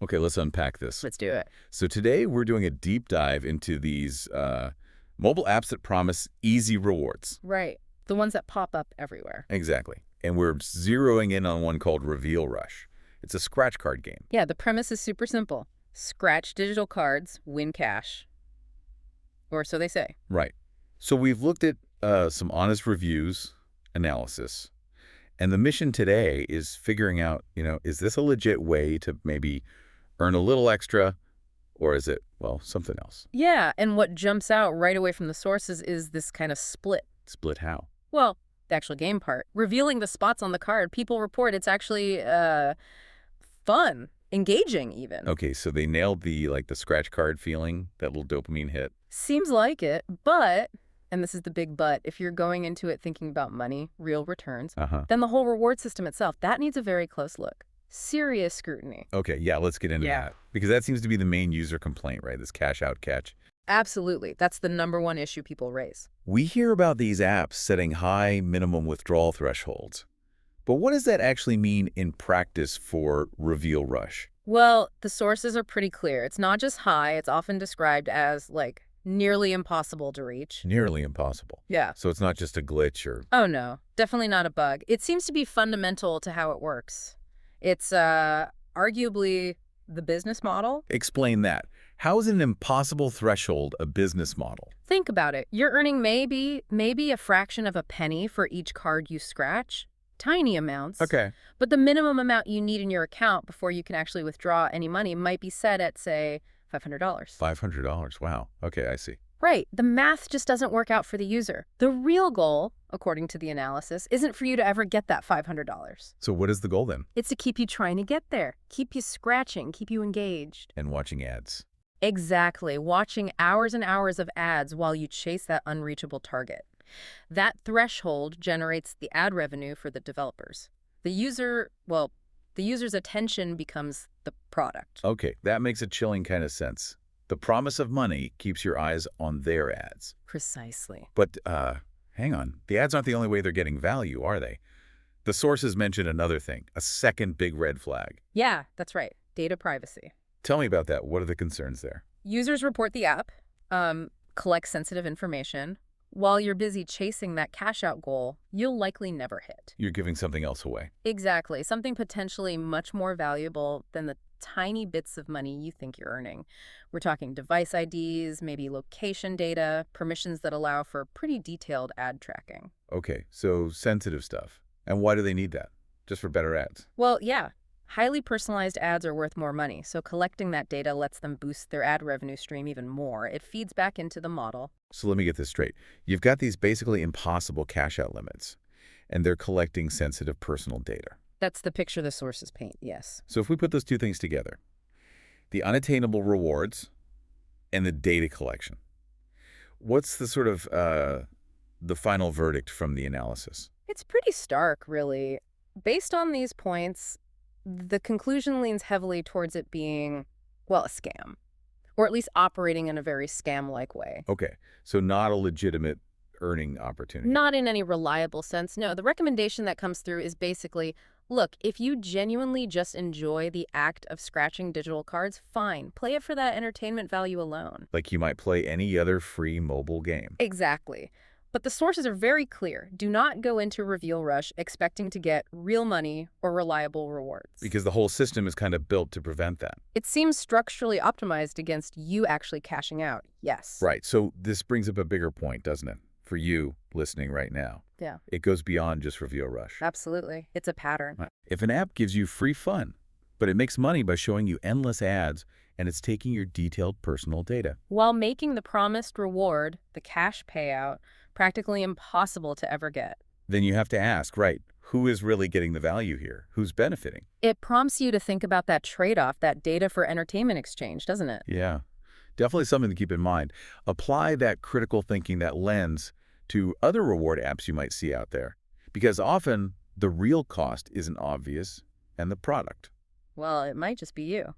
Okay, let's unpack this. Let's do it. So today we're doing a deep dive into these mobile apps that promise easy rewards. Right. The ones that pop up everywhere. Exactly. And we're zeroing in on one called Reveal Rush. It's a scratch card game. Yeah, the premise is super simple. Scratch digital cards, win cash. Or so they say. Right. So we've looked at some honest reviews, analysis, and the mission today is figuring out, is this a legit way to maybe earn a little extra, or is it, well, something else? Yeah, and what jumps out right away from the sources is this kind of split. Split how? Well, the actual game part. Revealing the spots on the card, people report it's actually fun, engaging even. Okay, so they nailed the scratch card feeling, that little dopamine hit. Seems like it, but, and this is the big but, if you're going into it thinking about money, real returns, Uh-huh. then the whole reward system itself, that needs a very close look. Serious scrutiny. Okay, yeah, let's get into that. Because that seems to be the main user complaint, right? This cash out catch. Absolutely. That's the #1 issue people raise. We hear about these apps setting high minimum withdrawal thresholds. But what does that actually mean in practice for Reveal Rush? Well, the sources are pretty clear. It's not just high, it's often described as, like, nearly impossible to reach. Nearly impossible. Yeah. So it's not just a glitch or... Oh, no. Definitely not a bug. It seems to be fundamental to how it works. It's arguably the business model. Explain that. How is an impossible threshold a business model? Think about it. You're earning maybe a fraction of a penny for each card you scratch. Tiny amounts. Okay. But the minimum amount you need in your account before you can actually withdraw any money might be set at, say, $500. $500. Wow. Okay, I see. Right. The math just doesn't work out for the user. The real goal, according to the analysis, isn't for you to ever get that $500. So what is the goal then? It's to keep you trying to get there, keep you scratching, keep you engaged. And watching ads. Exactly. Watching hours and hours of ads while you chase that unreachable target. That threshold generates the ad revenue for the developers. The user's attention becomes the product. Okay, that makes a chilling kind of sense. The promise of money keeps your eyes on their ads. Precisely. But, hang on. The ads aren't the only way they're getting value, are they? The sources mentioned another thing, a second big red flag. Yeah, that's right. Data privacy. Tell me about that. What are the concerns there? Users report the app, collect sensitive information. While you're busy chasing that cash-out goal, you'll likely never hit. You're giving something else away. Exactly. Something potentially much more valuable than the tiny bits of money you think you're earning. We're talking device IDs, maybe location data, permissions that allow for pretty detailed ad tracking. Okay, so sensitive stuff. And why do they need that? Just for better ads? Well, yeah. Highly personalized ads are worth more money, so collecting that data lets them boost their ad revenue stream even more. It feeds back into the model. So let me get this straight. You've got these basically impossible cash-out limits, and they're collecting sensitive personal data. That's the picture the sources paint, yes. So if we put those two things together, the unattainable rewards and the data collection, what's the sort of the final verdict from the analysis? It's pretty stark, really. Based on these points, the conclusion leans heavily towards it being, well, a scam, or at least operating in a very scam-like way. Okay, so not a legitimate earning opportunity. Not in any reliable sense, no. The recommendation that comes through is basically, look, if you genuinely just enjoy the act of scratching digital cards, fine. Play it for that entertainment value alone. Like you might play any other free mobile game. Exactly. But the sources are very clear. Do not go into Reveal Rush expecting to get real money or reliable rewards. Because the whole system is kind of built to prevent that. It seems structurally optimized against you actually cashing out, yes. Right, so this brings up a bigger point, doesn't it? For you listening right now. Yeah. It goes beyond just Reveal Rush. Absolutely. It's a pattern. If an app gives you free fun, but it makes money by showing you endless ads, and it's taking your detailed personal data. While making the promised reward, the cash payout, practically impossible to ever get. Then you have to ask, right, who is really getting the value here? Who's benefiting? It prompts you to think about that trade-off, that data for entertainment exchange, doesn't it? Yeah, definitely something to keep in mind. Apply that critical thinking, that lens, to other reward apps you might see out there. Because often, the real cost isn't obvious, and the product. Well, it might just be you.